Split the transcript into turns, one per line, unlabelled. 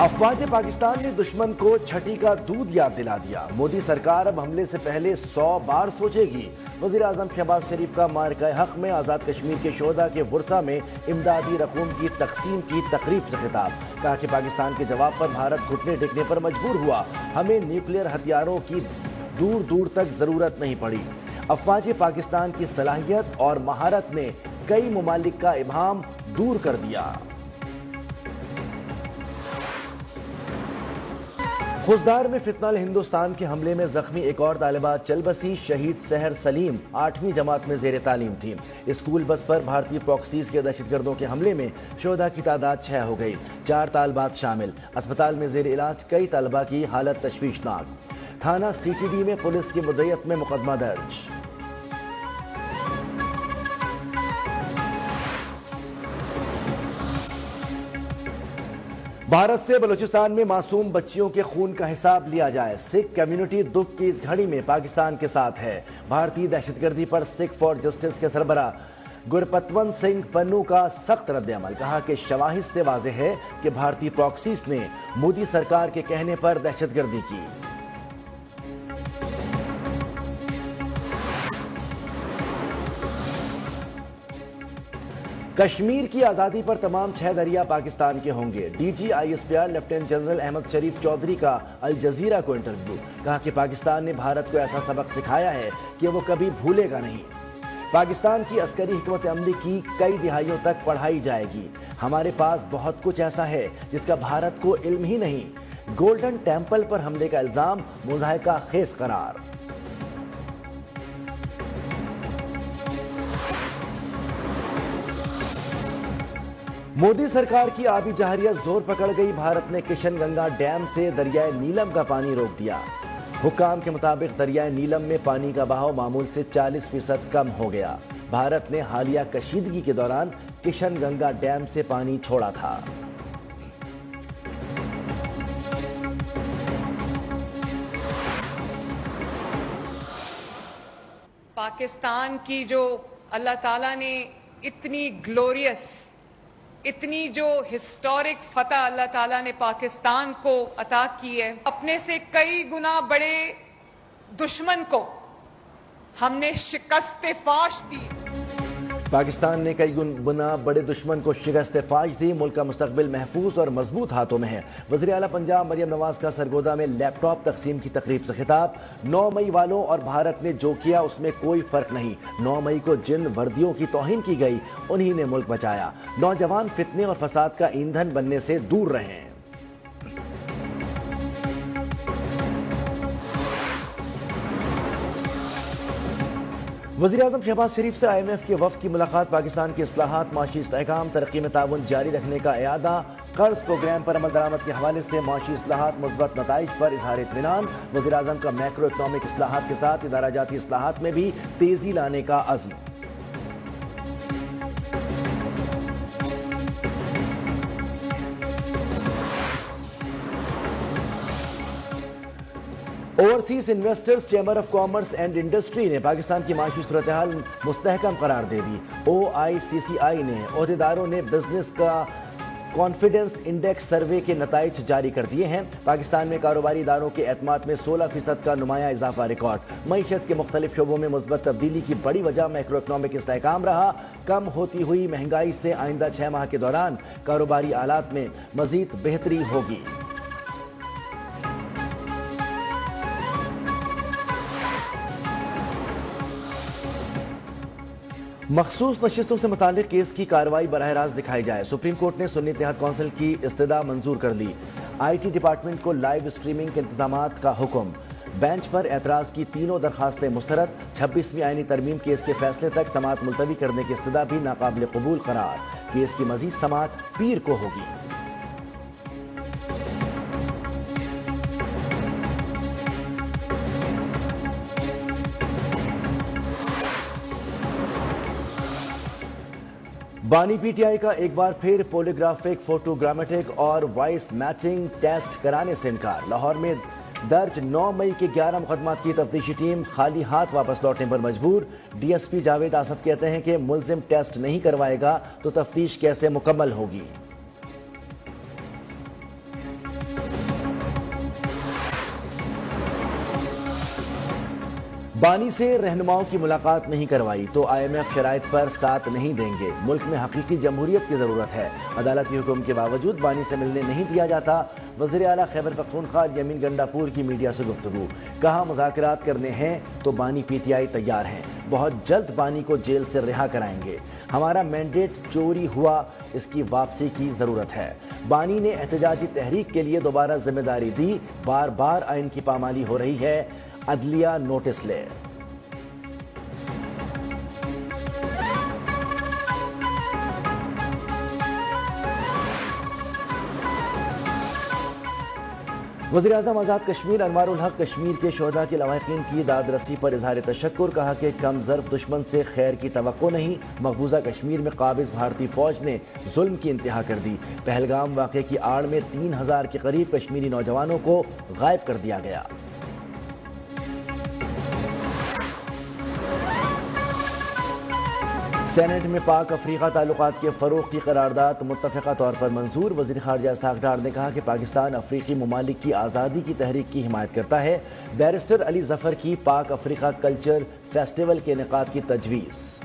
افواج پاکستان نے دشمن کو چھٹی کا دودھ یاد دلا دیا۔ مودی سرکار اب حملے سے پہلے 100 بار سوچے گی۔ وزیر اعظم شہباز شریف کا مارکہ حق میں آزاد کشمیر کے شہداء کے ورثہ میں امدادی رقوم کی تقسیم کی تقریب سے خطاب۔ کہا کہ پاکستان کے جواب پر بھارت گھٹنے ٹیکنے پر مجبور ہوا۔ ہمیں نیوکلیئر ہتھیاروں کی دور دور تک ضرورت نہیں پڑی۔ افواج پاکستان کی صلاحیت اور مہارت نے کئی ممالک کا ابہام دور کر دیا۔ خوزدار میں فتنہ ہندوستان کے حملے میں زخمی ایک اور طالبہ چل بسی۔ شہید سحر سلیم 8ویں جماعت میں زیر تعلیم تھی۔ اسکول بس پر بھارتی پراکسیز کے دہشت گردوں کے حملے میں شہداء کی تعداد 6 ہو گئی، 4 طالبات شامل۔ اسپتال میں زیر علاج کئی طالبہ کی حالت تشویشناک۔ تھانہ سی ٹی ڈی میں پولیس کی مدعیت میں مقدمہ درج۔ بھارت سے بلوچستان میں معصوم بچیوں کے خون کا حساب لیا جائے۔ سکھ کمیونٹی دکھ کی اس گھڑی میں پاکستان کے ساتھ ہے۔ بھارتی دہشت گردی پر سکھ فار جسٹس کے سربراہ گرپتونت سنگھ پنو کا سخت رد عمل۔ کہا کہ شواہد سے واضح ہے کہ بھارتی پراکسیز نے مودی سرکار کے کہنے پر دہشت گردی کی۔ کشمیر کی آزادی پر تمام 6 دریا پاکستان کے ہوں گے۔ D G I S P R lieutenant general Ahmed Sharif Chaudhry کا الجزیرہ کو انٹرویو۔ کہا کہ پاکستان نے بھارت کو ایسا سبق سکھایا ہے کہ وہ کبھی بھولے گا نہیں۔ پاکستان کی عسکری حکمت عملی کی کئی دہائیوں تک پڑھائی جائے گی۔ ہمارے پاس بہت کچھ ایسا ہے جس کا بھارت کو علم ہی نہیں۔ گولڈن ٹیمپل پر حملے کا الزام مضحکہ خیز قرار۔ مودی سرکار کی آبی جارحیت زور پکڑ گئی۔ بھارت نے کشن گنگا ڈیم سے دریائے نیلم کا پانی روک دیا۔ حکام کے مطابق دریائے نیلم میں پانی کا بہاؤ معمول سے 40% کم ہو گیا۔ بھارت نے حالیہ کشیدگی کے دوران کشن گنگا ڈیم سے پانی چھوڑا تھا۔
پاکستان کی جو اللہ تعالیٰ نے اتنی گلوریس، اتنی جو ہسٹورک فتح اللہ تعالیٰ نے پاکستان کو عطا کی ہے، اپنے سے کئی گنا بڑے دشمن کو ہم نے شکست فاش دی۔
پاکستان نے کئی گنا بڑے دشمن کو شکست فاش دی۔ ملک کا مستقبل محفوظ اور مضبوط ہاتھوں میں ہے۔ وزیر اعلیٰ پنجاب مریم نواز کا سرگودا میں لیپ ٹاپ تقسیم کی تقریب سے خطاب۔ 9 مئی والوں اور بھارت نے جو کیا اس میں کوئی فرق نہیں۔ 9 مئی کو جن وردیوں کی توہین کی گئی انہی نے ملک بچایا۔ نوجوان فتنے اور فساد کا ایندھن بننے سے دور رہیں۔ وزیر اعظم شہباز شریف سے آئی ایم ایف کے وفد کی ملاقات۔ پاکستان کی اصلاحات، معاشی استحکام، ترقی میں تعاون جاری رکھنے کا اعادہ۔ قرض پروگرام پر عمل درآمد کے حوالے سے معاشی اصلاحات، مثبت نتائج پر اظہار اطمینان۔ وزیر اعظم کا میکرو اکنامک اصلاحات کے ساتھ ادارہ جاتی اصلاحات میں بھی تیزی لانے کا عزم۔ Overseas investors chamber of commerce and industry نے پاکستان کی معاشی صورتحال مستحکم قرار دے دی۔ OICCI نے عہدیداروں نے بزنس کا کانفیڈنس انڈیکس سروے کے نتائج جاری کر دیے ہیں۔ پاکستان میں کاروباری اداروں کے اعتماد میں 16% کا نمایاں اضافہ ریکارڈ۔ معیشت کے مختلف شعبوں میں مثبت تبدیلی کی بڑی وجہ میکرو اکنامک استحکام رہا۔ کم ہوتی ہوئی مہنگائی سے آئندہ 6 ماہ کے دوران کاروباری آلات میں مزید بہتری ہوگی۔ مخصوص نشستوں سے متعلق کیس کی کارروائی براہ راست دکھائی جائے۔ سپریم کورٹ نے سنی اتحاد کونسل کی استدعا منظور کر لی۔ IT ڈپارٹمنٹ کو لائیو اسٹریمنگ کے انتظامات کا حکم۔ بینچ پر اعتراض کی تینوں درخواستیں مسترد۔ 26ویں آئینی ترمیم کیس کے فیصلے تک سماعت ملتوی کرنے کی استدعا بھی ناقابل قبول قرار۔ کیس کی مزید سماعت پیر کو ہوگی۔ بانی پی ٹی آئی کا ایک بار پھر پولیگرافک، فوٹوگرامیٹک اور وائس میچنگ ٹیسٹ کرانے سے انکار۔ لاہور میں درج 9 مئی کے 11 مقدمات کی تفتیشی ٹیم خالی ہاتھ واپس لوٹنے پر مجبور۔ D S P Javed Asif کہتے ہیں کہ ملزم ٹیسٹ نہیں کروائے گا تو تفتیش کیسے مکمل ہوگی۔ بانی سے رہنماؤں کی ملاقات نہیں کروائی تو IMF شرائط پر ساتھ نہیں دیں گے، ملک میں حقیقی جمہوریت کی ضرورت ہے، عدالتی حکم کے باوجود بانی سے ملنے نہیں دیا جاتا۔ وزیر اعلیٰ خیبر پختونخوا یمین گنڈاپور کی میڈیا سے گفتگو، کہا مذاکرات کرنے ہیں تو بانی PTI تیار ہیں، بہت جلد بانی کو جیل سے رہا کرائیں گے، ہمارا مینڈیٹ چوری ہوا، اس کی واپسی کی ضرورت ہے۔ بانی نے احتجاجی تحریک کے لیے دوبارہ ذمہ داری دی، بار بار آئین کی پامالی ہو رہی ہے، عدلیہ نوٹس لے۔ وزیراعظم آزاد کشمیر انوار الحق کشمیر کے شہداء کے لواحقین کی داد رسی پر اظہار تشکر، کہا کہ کم ظرف دشمن سے خیر کی توقع نہیں، مقبوضہ کشمیر میں قابض بھارتی فوج نے ظلم کی انتہا کر دی، پہلگام واقعے کی آڑ میں 3000 کے قریب کشمیری نوجوانوں کو غائب کر دیا گیا۔ سینٹ میں پاک افریقہ تعلقات کے فروغ کی قرارداد متفقہ طور پر منظور، وزیر خارجہ اسحاق ڈار نے کہا کہ پاکستان افریقی ممالک کی آزادی کی تحریک کی حمایت کرتا ہے، بیرسٹر علی ظفر کی پاک افریقہ کلچر فیسٹیول کے انعقاد کی تجویز۔